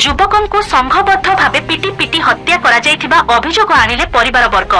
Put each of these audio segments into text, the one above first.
युवकों को संघबद्ध भावे पिटी पिटी हत्या करा जायथिबा अभियोग आनिले परिवार वर्ग।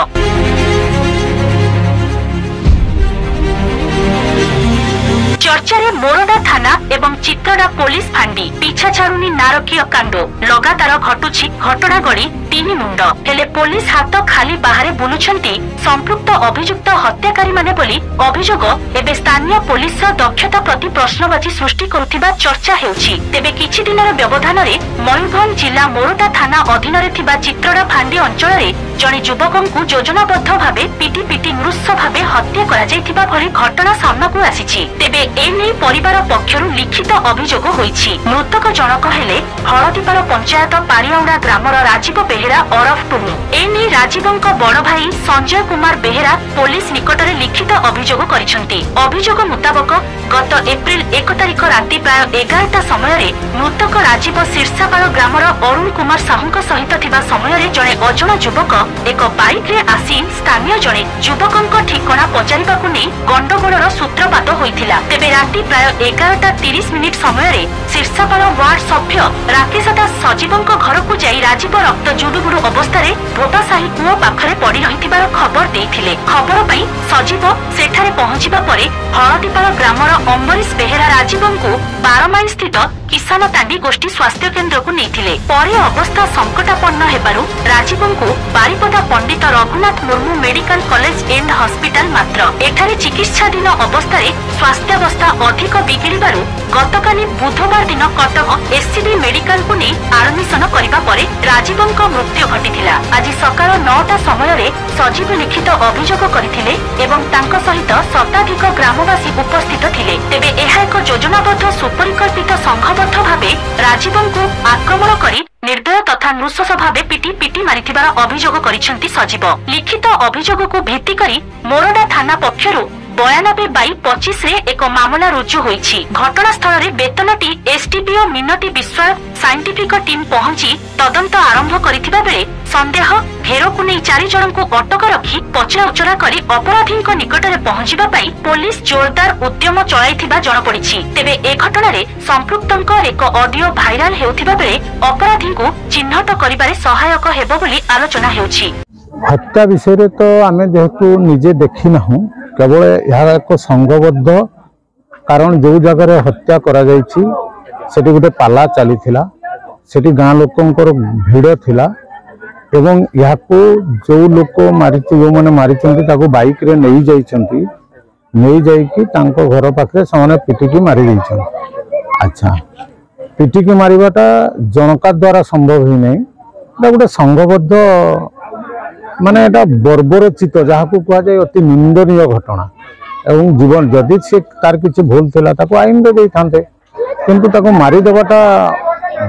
चर्चारे मोरडा थाना एवं चित्रडा पुलिस फांडी पिछा छाड़ुनी नारकीय कांड लगातार घटुछि घटना गड़ी 3 मुंड हेले पुलिस हाथ खाली बाहर बुलुछंती संपृक्त अभियुक्त हत्याकारी माने बोली अभियोग एबे स्थानीय पुलिस दक्षता प्रति प्रश्नबाची सृष्टि करुथिबा चर्चा हेउछि। तेबे किछि दिनर व्यवधान रे मयूरभंज जिला मोरडा थाना अधीन रे थिबा चित्रडा फांडी अंचल रे जणे युवकंकु योजनाबद्ध भावे पिटी पिटी नृशंस भावे हत्या करा जायथिबा भली घटना सामनाकु आसीछि। तेबे एने परिवार पक्षरु लिखित अभियोग होईछि। मृतक जनक हेले हळदीपाल पंचायत पारियाउडा ग्रामर राजीव बेहेरा ओरफ टुनु। एने राजीवंक बड़ भाई संजय कुमार बेहेरा पुलिस निकटरे लिखित अभियोग करिसंती। अभियोग मुताबक गत एप्रिल 1 तारिख राति प्राय 11टा समय रे मृतक राजीव शीर्षापाल ग्रामर अरुण कुमार साहुंक सहित थिबा समय रे जणे अजणा युवक एक बाइक रे आसी स्थानीय जणे युवकंक ठिकाना पचारिबाकु नै गंडगोळर सूत्रपात होइथिला। तेबे राति प्राय 11:30 समय रे शीर्षापाल वार्ड सभ्य राकेश दास सजीवंक घरकु जाई राजीव रक्त जुडुबुडु अवस्था रे भोटासाही कुओ पाखरे पड़ी रहिथिबार खबर देइथिले। खबर पई सजीव सेठारे पहुंचिबा परे हळदीपाल ग्रामर अम्बरीश बेहेरा राजीवंकु 12 माइल स्थित किसान तांडी गोष्ठी स्वास्थ्य केन्द्र को नेइथिले। परे अवस्था संकटापन्न हेबारु राजीवंकु Baripada Pandit Raghunath Murmu medical college and hospital मात्र एठारे चिकित्साधीन अवस्था रे स्वास्थ्यावस्था अधिक बिगिड़िबारु गतकाली बुधवार दिन कटक एससीबी मेडिकल को नहीं आडमिशन करिबा परे राजीवंक मृत्यु घटिथिला। आज सकाळ 9टा समय रे सजीव लिखित अभियोग करथिले एवं तांक सहित शताधिक ग्रामवासी उपस्थित थिले। तेबे एहा एक योजनाबद्ध सुपरिकल्पित संघबद्ध भावे राजीवंकु आक्रमण करी निर्दय तथा नृशंस भावे पिटी पिटी मारिथिबार अभियोग करिसेंती सजीव। लिखित अभियोग को भित्ति करी मोरडा थाना पक्षरु 92/25 रे एक मामला रुजु होईछि। घटनास्थल रे बेतनटी एसडीपीओ मिनती विश्वास साइंटिफिक टीम पहुंची तदंत आरंभ करिथिबा बेले संदेह घेरकु नै 4 जनकु अटक रखी पचरा उचरा करी अपराधीक निकटरे पहुंचिबा पई पुलिस जोरदार उद्यम चलाइथिबा जण पड़िछि। तेबे ए घटना रे संपृक्तंक एक ऑडियो भाइराल हेउथिबा बेले अपराधीकु चिन्हट करिबारे सहायक हेबो बोली आलोचना हेउछि। हत्या विषय रे तो आमे जेहेतु निजे देखि नाहु केवल यह एक संघबद्ध कारण जो जगह हत्या करा जायछि सेठी गोटे पाला चली सेठी गाँ लोकंकर भिड़ थिला एवं यहाँ को जो लोक मारी जो मैंने मारी बाइक रे नहीं जाइछंती नहीं जाइकी तांको घर पाखे से पिटिकी मारी देइछन। अच्छा पिटिकी मारिबाटा जनका द्वारा संभव ही नहीं गोटे संघबद्ध माने एटा बर्बरचित जहाँ को कह जाए अति निंदनीय घटना एवं जीवन जदि से तार किसी भूल थिला ताको आईन दे थांते किंतु ताको मारी देवाटा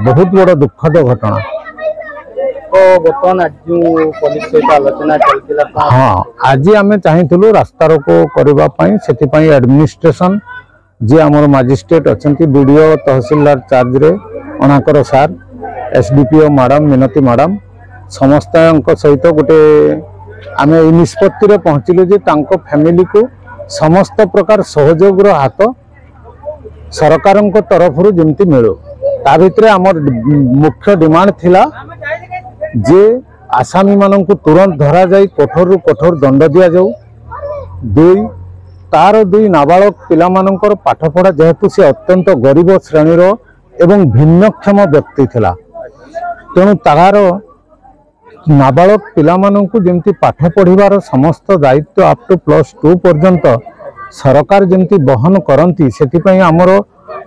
बहुत बड़ दुखद घटना। हाँ आज आम चाहूँ रास्ता रोको करने से एडमिनिस्ट्रेशन जी आमर मजिस्ट्रेट अच्छा बीडीओ तहसीलदार चार्ज रे अणाकर सार एसडीपीओ मैडम मिनती मैडम समस्त सहित गोटे आम निष्पत्ति रे पहुँचलु जे तांको फैमिली को समस्त प्रकार सहयोग हाथ सरकार तरफ जमती मिलू ता भितर आमर मुख्य डिमांड थिला जे आसामी मानन को तुरंत धरा जाई कठोर रु कठोर दंड दिया जाऊ। दुई नाबालक पिला मानकर पाठ पढ़ा जेहेतु से अत्यंत गरीब श्रेणीर एवं भिन्नक्षम व्यक्ति थिला तेणु तार नाबालक पिला माननकु जेमती पाठ पढ़िबार समस्त दायित्व अप टू +2 पर्यंत सरकार जेमती बहन करती से आमर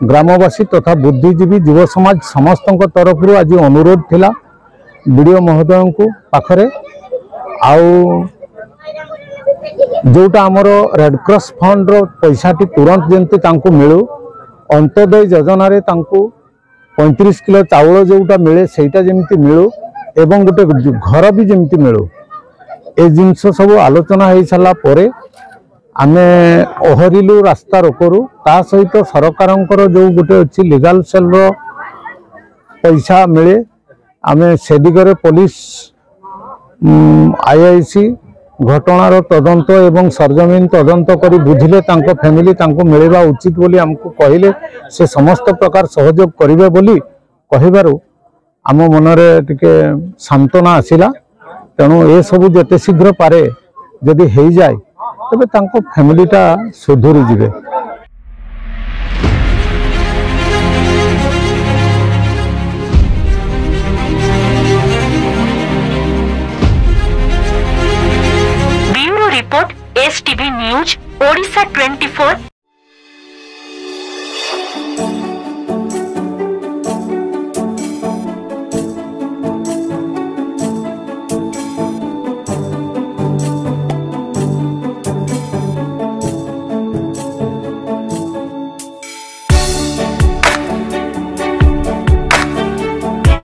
ग्रामवासी तथा बुद्धिजीवी युव समाज समस्त तरफ आज अनुरोध थिला बीडीओ महोदय को पाखरे आउ जोटा आमर रेड क्रॉस फंड रो पैसाटी तुरंत जेमती तांको मिलू अंत्योदय योजना रे तांको 35 किलो चाउल जोटा मिले सेटा जेमती मिलू एवं गोटे घर भी जमती मिलू ए जिनस सब आलोचना हो सारा पर आमे ओहरिलु रास्ता रोकरू ता सहित सरकार जो गोटे अच्छी लीगल सेल रो पैसा मिले आमे से दिगरे पुलिस आईआईसी घटनार तदंत एवं सरजमीन तदंत करी बुझिले तांको फैमिली तांको मिलवा उचित बोली हमको कहले से समस्त प्रकार सहयोग करिवे बोली कहिबारु आम मनरे टिके सांत्वना आसिला। तेणु ए सबू जेते शीघ्र पारे जदि हो जाए तेबे तांको फैमिलीटा सुधुरी जिवे। Bureau report STV news Odisha 24।